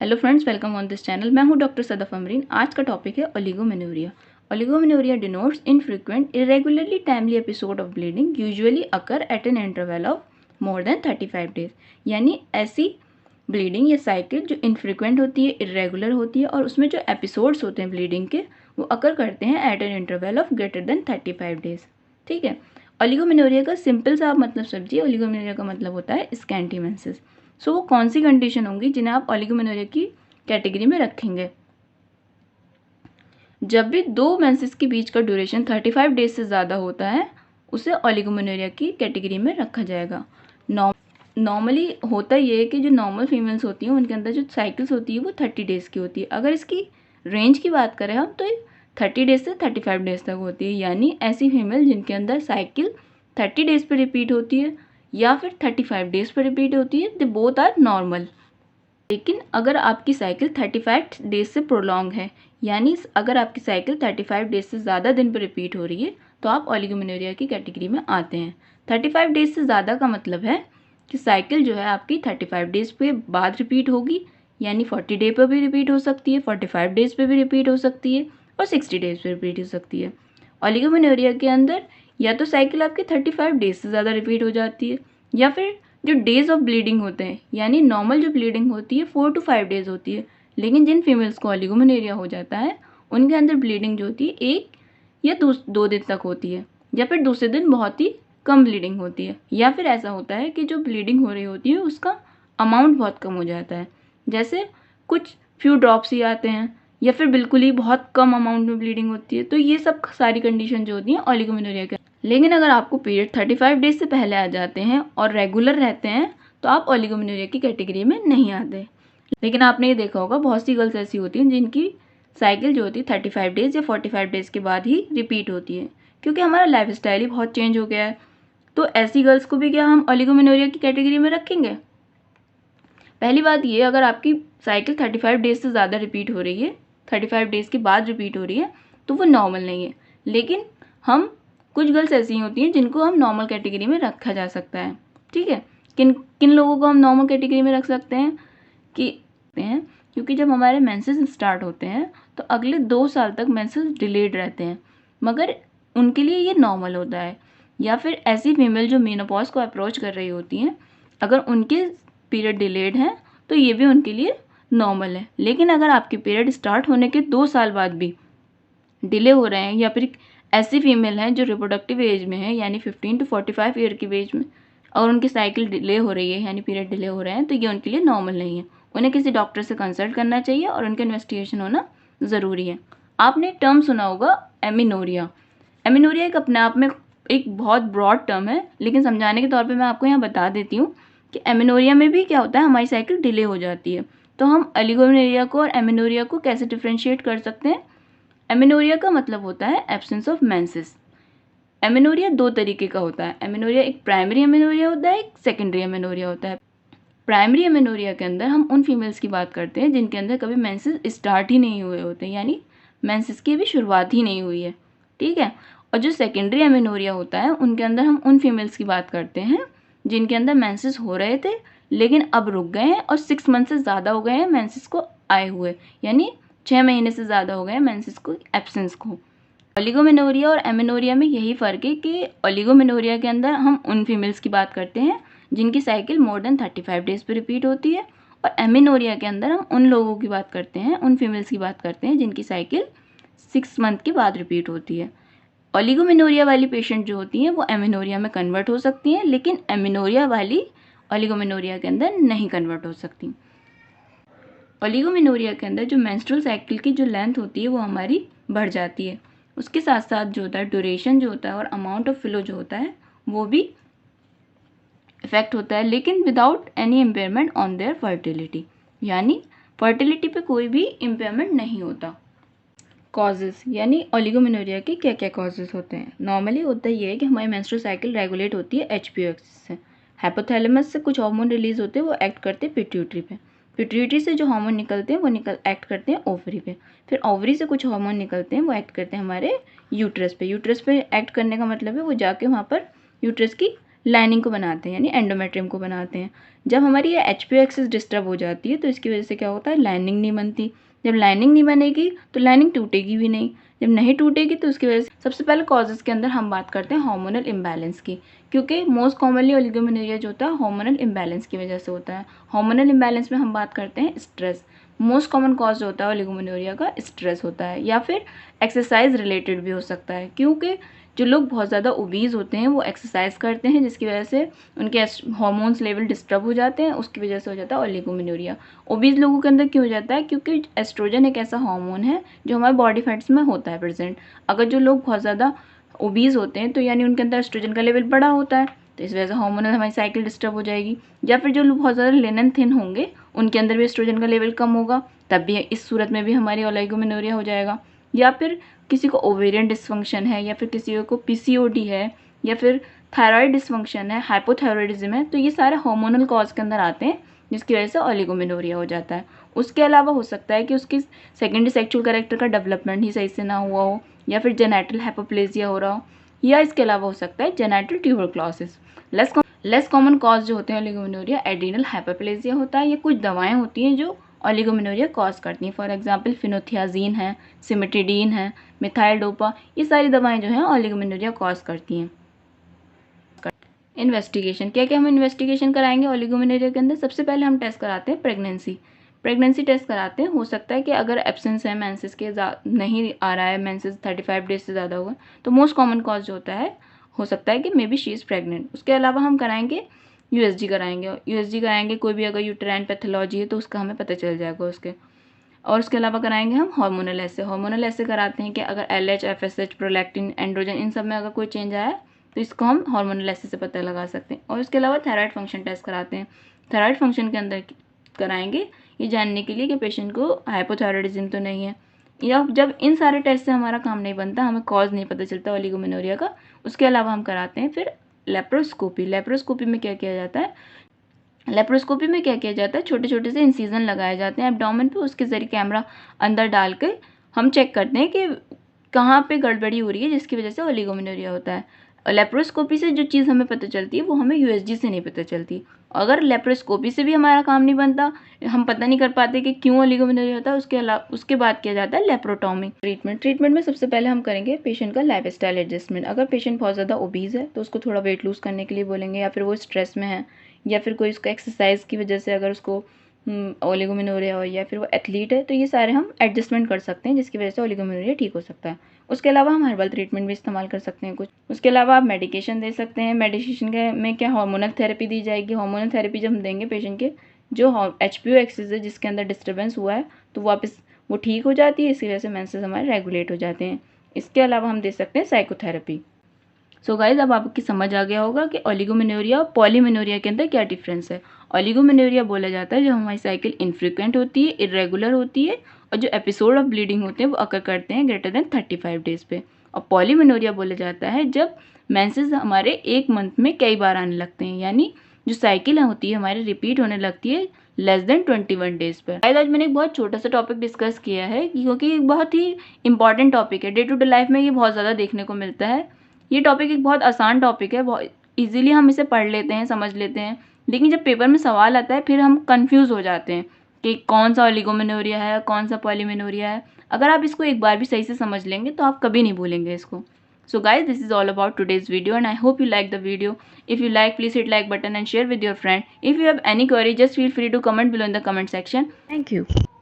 Hello friends, welcome on this channel. मैं हूं doctor Sadaf Amreen. आज का टॉपिक है oligomenorrhoea. Oligomenorrhoea denotes infrequent irregularly timely episode of bleeding usually occur at an interval of more than 35 days. यानी ऐसी bleeding या cycle जो infrequent होती है, इरेगुलर होती है और उसमें जो एपिसोड्स होते हैं ब्लीडिंग के वो अकर करते हैं at an interval of greater than 35 days. ठीक है। ओलिगोमेनोरिया का सिंपल सा मतलब समझिए, ओलिगोमेनोरिया का मतलब होता है स्कैंटी मेंसेस। सो वो कौन सी कंडीशन होंगी जिन्हें आप ओलिगोमेनोरिया की कैटेगरी में रखेंगे? जब भी दो मेंसेस के बीच का ड्यूरेशन 35 डेज से ज़्यादा होता है उसे ओलिगोमेनोरिया की कैटेगरी में रखा जाएगा। नॉर्मली होता ये है कि जो नॉर्मल फीमेल्स होती हैं उनके अंदर जो साइकिल्स होती है वो 30 डेज़ की होती है। अगर इसकी रेंज की बात करें हम तो 30 डेज से 35 डेज तक होती है। यानी ऐसी फीमेल जिनके अंदर साइकिल 30 डेज पर रिपीट होती है या फिर 35 डेज पर रिपीट होती है, दे बोथ आर नॉर्मल। लेकिन अगर आपकी साइकिल 35 डेज से प्रोलॉन्ग है, यानी अगर आपकी साइकिल 35 डेज से ज़्यादा दिन पर रिपीट हो रही है तो आप ओलिगोमेनोरिया की कैटेगरी में आते हैं। 35 डेज से ज़्यादा का मतलब है कि साइकिल जो है आपकी 35 डेज पे बाद रिपीट होगी, यानी 40 डे पर भी रिपीट हो सकती है, 45 डेज पे भी रिपीट हो सकती है और 60 डेज पे रिपीट हो सकती है। ओलिगोमेनोरिया के अंदर या तो साइकिल आपकी 35 डेज से ज़्यादा रिपीट हो जाती है या फिर जो डेज ऑफ ब्लीडिंग होते हैं, यानी नॉर्मल जो ब्लीडिंग होती है 4 to 5 डेज होती है, लेकिन जिन फीमेल्स को ओलिगोमेनोरिया हो जाता है उनके अंदर ब्लीडिंग जो होती है 1 या 2 दिन तक होती है या फिर दूसरे दिन बहुत ही कम ब्लीडिंग होती है, या फिर ऐसा होता है कि जो ब्लीडिंग हो रही होती है उसका अमाउंट बहुत कम हो जाता है, जैसे कुछ फ्यू ड्रॉप्स ही आते हैं या फिर बिल्कुल ही बहुत कम अमाउंट में ब्लीडिंग होती है। तो ये सब सारी कंडीशन जो होती हैं ओलिगोमेनोरिया के। लेकिन अगर आपको पीरियड 35 डेज से पहले आ जाते हैं और रेगुलर रहते हैं तो आप ओलिगोमेनोरिया की कैटेगरी में नहीं आते। लेकिन आपने ये देखा होगा बहुत सी गर्ल्स ऐसी होती हैं जिनकी साइकिल जो होती है 35 डेज या 45 डेज के बाद ही रिपीट होती है, क्योंकि हमारा लाइफ स्टाइल ही बहुत चेंज हो गया है। तो ऐसी गर्ल्स को भी क्या हम ओलिगोमेनोरिया की कैटेगरी में रखेंगे? पहली बात ये, अगर आपकी साइकिल 35 डेज से ज़्यादा रिपीट हो रही है, 35 डेज के बाद रिपीट हो रही है, तो वो नॉर्मल नहीं है। लेकिन हम कुछ गर्ल्स ऐसी होती हैं जिनको हम नॉर्मल कैटेगरी में रखा जा सकता है। ठीक है। किन किन लोगों को हम नॉर्मल कैटेगरी में रख सकते हैं क्योंकि जब हमारे मेंसेस स्टार्ट होते हैं तो अगले 2 साल तक मेंसेस डिलेड रहते हैं, मगर उनके लिए ये नॉर्मल होता है। या फिर ऐसी फीमेल जो मेनोपॉज को अप्रोच कर रही होती हैं, अगर उनके पीरियड डिलेड हैं तो ये भी उनके लिए नॉर्मल है। लेकिन अगर आपके पीरियड स्टार्ट होने के 2 साल बाद भी डिले हो रहे हैं, या फिर ऐसी फीमेल हैं जो रिप्रोडक्टिव एज में है यानी 15 to 45 ईयर की एज में, और उनकी साइकिल डिले हो रही है यानी पीरियड डिले हो रहे हैं, तो ये उनके लिए नॉर्मल नहीं है। उन्हें किसी डॉक्टर से कंसल्ट करना चाहिए और उनका इन्वेस्टिगेशन होना ज़रूरी है। आपने टर्म सुना होगा एमिनोरिया। एमिनोरिया एक अपने आप में एक बहुत ब्रॉड टर्म है, लेकिन समझाने के तौर पे मैं आपको यहाँ बता देती हूँ कि एमिनोरिया में भी क्या होता है, हमारी साइकिल डिले हो जाती है। तो हम ओलिगोमेनोरिया को और एमिनोरिया को कैसे डिफ्रेंशिएट कर सकते हैं? एमिनोरिया का मतलब होता है एब्सेंस ऑफ मेंसेस। एमिनोरिया 2 तरीके का होता है। एमिनोरिया एक प्राइमरी एमिनोरिया होता है, एक सेकेंडरी एमिनोरिया होता है। प्राइमरी एमिनोरिया के अंदर हम उन फीमेल्स की बात करते हैं जिनके अंदर कभी मेंसेस स्टार्ट ही नहीं हुए होते, यानी मेंसेस की भी शुरुआत ही नहीं हुई है। ठीक है। और जो सेकेंडरी एमिनोरिया होता है उनके अंदर हम उन फीमेल्स की बात करते हैं जिनके अंदर मेंसेस हो रहे थे लेकिन अब रुक गए हैं और 6 मंथ से ज़्यादा हो गए हैं मेंसेस को आए हुए, यानी 6 महीने से ज़्यादा हो गए हैं मेंसेस को एब्सेंस को। ओलिगोमेनोरिया और एमिनोरिया में यही फ़र्क है कि ओलिगोमेनोरिया के अंदर हम उन फीमेल्स की बात करते हैं जिनकी साइकिल मोर देन 35 डेज पे रिपीट होती है, और एमिनोरिया के अंदर हम उन लोगों की बात करते हैं, उन फीमेल्स की बात करते हैं जिनकी साइकिल 6 मंथ के बाद रिपीट होती है। ओलिगोमेनोरिया वाली पेशेंट जो होती हैं वो एमिनोरिया में कन्वर्ट हो सकती हैं, लेकिन एमिनोरिया वाली ओलिगोमेनोरिया के अंदर नहीं कन्वर्ट हो सकती। ओलिगोमेनोरिया के अंदर जो मेंस्ट्रुअल साइकिल की जो लेंथ होती है वो हमारी बढ़ जाती है, उसके साथ साथ जो होता है ड्यूरेशन जो होता है और अमाउंट ऑफ फ्लो जो होता है वो भी इफेक्ट होता है, लेकिन without any impairment on their fertility, यानी फर्टिलिटी पे कोई भी इम्पेयरमेंट नहीं होता। कॉजेज़, यानी ओलिगोमेनोरिया के क्या क्या कॉजेज़ होते हैं? नॉर्मली होता ये है कि हमारी मेंस्ट्रुअल साइकिल रेगुलेट होती है एचपीओ एक्सिस से। हाइपोथैलेमस से कुछ हार्मोन रिलीज होते हैं, वो एक्ट करते हैं पिट्यूटरी पे। पिट्यूटरी से जो हार्मोन निकलते हैं वो एक्ट करते हैं ओवरी पे। फिर ओवरी से कुछ हार्मोन निकलते हैं वो एक्ट करते हैं हमारे यूट्रस पे। यूट्रस पे एक्ट करने का मतलब है वो जाके वहाँ पर यूट्रस की लाइनिंग को बनाते हैं, यानी एंडोमेट्रियम को बनाते हैं। जब हमारी ये HPO एक्सिस डिस्टर्ब हो जाती है तो इसकी वजह से क्या होता है, लाइनिंग नहीं बनती। जब लाइनिंग नहीं बनेगी तो लाइनिंग टूटेगी भी नहीं। जब नहीं टूटेगी तो उसकी वजह से सबसे पहले कॉजेज़ के अंदर हम बात करते हैं हार्मोनल इम्बैलेंस की, क्योंकि मोस्ट कॉमनली ओलिगोमेनोरिया जो होता है हार्मोनल इम्बैलेंस की वजह से होता है। हार्मोनल इम्बैलेंस में हम बात करते हैं स्ट्रेस। मोस्ट कॉमन कॉज जो होता है ओलिगोमेनोरिया का स्ट्रेस होता है, या फिर एक्सरसाइज रिलेटेड भी हो सकता है, क्योंकि जो लोग बहुत ज़्यादा ओबीज़ होते हैं वो एक्सरसाइज करते हैं जिसकी वजह से उनके हार्मोन्स लेवल डिस्टर्ब हो जाते हैं, उसकी वजह से हो जाता है ओलिगोमेनोरिया। ओबीज़ लोगों के अंदर क्यों हो जाता है, क्योंकि एस्ट्रोजन एक ऐसा हार्मोन है जो हमारे बॉडी फैट्स में होता है प्रेजेंट। अगर जो लोग बहुत ज़्यादा ओबीज़ होते हैं तो यानी उनके अंदर एस्ट्रोजन का लेवल बढ़ा होता है, तो इस वजह से हार्मोनल हमारी साइकिल डिस्टर्ब हो जाएगी। या फिर जो लोग बहुत ज़्यादा लेन एंड थिन होंगे उनके अंदर भी एस्ट्रोजन का लेवल कम होगा, तब भी इस सूरत में भी हमारी ओलिगोमेनोरिया हो जाएगा। या फिर किसी को ओवेरियन डिसफंक्शन है, या फिर किसी को PCOD है, या फिर थायराइड डिसफंक्शन है, हाइपोथायरॉयडिज्म है, तो ये सारे हार्मोनल कॉज के अंदर आते हैं जिसकी वजह से ओलिगोमेनोरिया हो जाता है। उसके अलावा हो सकता है कि उसकी सेकेंडरी सेक्सुअल कैरेक्टर का डेवलपमेंट ही सही से ना हुआ हो, या फिर जेनेटल हाइपोप्लेजिया हो रहा हो, या इसके अलावा हो सकता है genital tuberculosis. Less common cause जो होते हैं ओलिगोमेनोरिया, एड्रीनल हाइपोप्लेजिया होता है, या कुछ दवाएं होती हैं जो ओलिगोमेनोरिया कॉज करती हैं। फॉर एग्जांपल फिनोथियाजीन है, सिमेटिडीन है, मिथाइल डोपा, ये सारी दवाएं जो हैं ओलिगोमेनोरिया कॉज करती हैं। इन्वेस्टिगेशन, क्या क्या हम इन्वेस्टिगेशन कराएंगे ओलिगोमेनोरिया के अंदर? सबसे पहले हम टेस्ट कराते हैं प्रेगनेंसी टेस्ट कराते हैं। हो सकता है कि अगर एब्सेंस है मेंसेस के, नहीं आ रहा है मेंसेस 35 डेज से ज़्यादा हुआ, तो मोस्ट कॉमन कॉज जो होता है हो सकता है कि may be she is pregnant. उसके अलावा हम कराएंगे USG कराएंगे, कोई भी अगर यूट्राइन पैथोलॉजी है तो उसका हमें पता चल जाएगा उसके। और उसके अलावा कराएंगे हम हार्मोनल ऐसे कराते हैं कि अगर LH, FSH, प्रोलैक्टिन, एंड्रोजन, इन सब में अगर कोई चेंज आया तो इसको हम हार्मोनल ऐसे से पता लगा सकते हैं। और इसके अलावा थायराइड फंक्शन टेस्ट कराते हैं। थायराइड फंक्शन के अंदर कराएंगे ये जानने के लिए कि पेशेंट को हाइपोथायरॉयडिज्म तो नहीं है। या जब इन सारे टेस्ट से हमारा काम नहीं बनता, हमें कॉज नहीं पता चलता ओलिगोमेनोरिया का, उसके अलावा हम कराते हैं फिर लेप्रोस्कोपी में क्या किया जाता है, छोटे छोटे से इंसीजन लगाए जाते हैं एब्डोमेन पे, उसके जरिए कैमरा अंदर डाल के हम चेक करते हैं कि कहाँ पे गड़बड़ी हो रही है जिसकी वजह से ओलिगोमेनोरिया होता है। लेप्रोस्कोपी से जो चीज़ हमें पता चलती है वो हमें USG से नहीं पता चलती। अगर लेप्रोस्कोपी से भी हमारा काम नहीं बनता, हम पता नहीं कर पाते कि क्यों ओलिगोमेनोरिया होता है, उसके बाद किया जाता है लेप्रोटॉमी। ट्रीटमेंट में सबसे पहले हम करेंगे पेशेंट का लाइफस्टाइल एडजस्टमेंट। अगर पेशेंट बहुत ज़्यादा ओबीज़ है तो उसको थोड़ा वेट लूज़ करने के लिए बोलेंगे, या फिर वो स्ट्रेस में है, या फिर कोई उसको एक्सरसाइज की वजह से अगर उसको ओलिगोमेनोरिया हो, या फिर वो एथलीट है, तो ये सारे हम एडजस्टमेंट कर सकते हैं जिसकी वजह से ओलिगोमेनोरिया ठीक हो सकता है। उसके अलावा हम हर्बल ट्रीटमेंट भी इस्तेमाल कर सकते हैं कुछ। उसके अलावा आप मेडिकेशन दे सकते हैं। मेडिकेशन के में क्या हार्मोनल थेरेपी दी जाएगी। हार्मोनल थेरेपी जब हम देंगे पेशेंट के जो HPO एक्सिस है जिसके अंदर डिस्टर्बेंस हुआ है तो वापस वो ठीक हो जाती है, इसकी वजह से मेंसेस हमारे रेगुलेट हो जाते हैं। इसके अलावा हम दे सकते हैं साइकोथेरेपी। सो गाइज, अब आपकी समझ आ गया होगा कि ओलिगोमेनोरिया और पॉलीमेनोरिया के अंदर क्या डिफरेंस है। ओलिगोमेनोरिया बोला जाता है जब हमारी साइकिल इनफ्रीक्वेंट होती है, इरेगुलर होती है, और जो एपिसोड ऑफ ब्लीडिंग होते हैं वो अकर करते हैं ग्रेटर देन 35 डेज पे। और पॉलीमेनोरिया बोला जाता है जब मेंसेस हमारे एक मंथ में कई बार आने लगते हैं, यानी जो साइकिल होती है हमारी रिपीट होने लगती है लेस देन 21 डेज पर। आज मैंने एक बहुत छोटा सा टॉपिक डिस्कस किया है क्योंकि एक बहुत ही इंपॉर्टेंट टॉपिक है। डे टू डे लाइफ में ये बहुत ज़्यादा देखने को मिलता है। ये टॉपिक एक बहुत आसान टॉपिक है, बहुत इजीली हम इसे पढ़ लेते हैं, समझ लेते हैं, लेकिन जब पेपर में सवाल आता है फिर हम कंफ्यूज हो जाते हैं कि कौन सा ओलिगोमेनोरिया है, कौन सा पॉलीमेनोरिया है। अगर आप इसको एक बार भी सही से समझ लेंगे तो आप कभी नहीं भूलेंगे इसको। So guys, this is all about today's video and I hope you like the video. If you like, please hit like button and share with your friend. If you have any query, just feel free to comment below in the comment section. Thank you.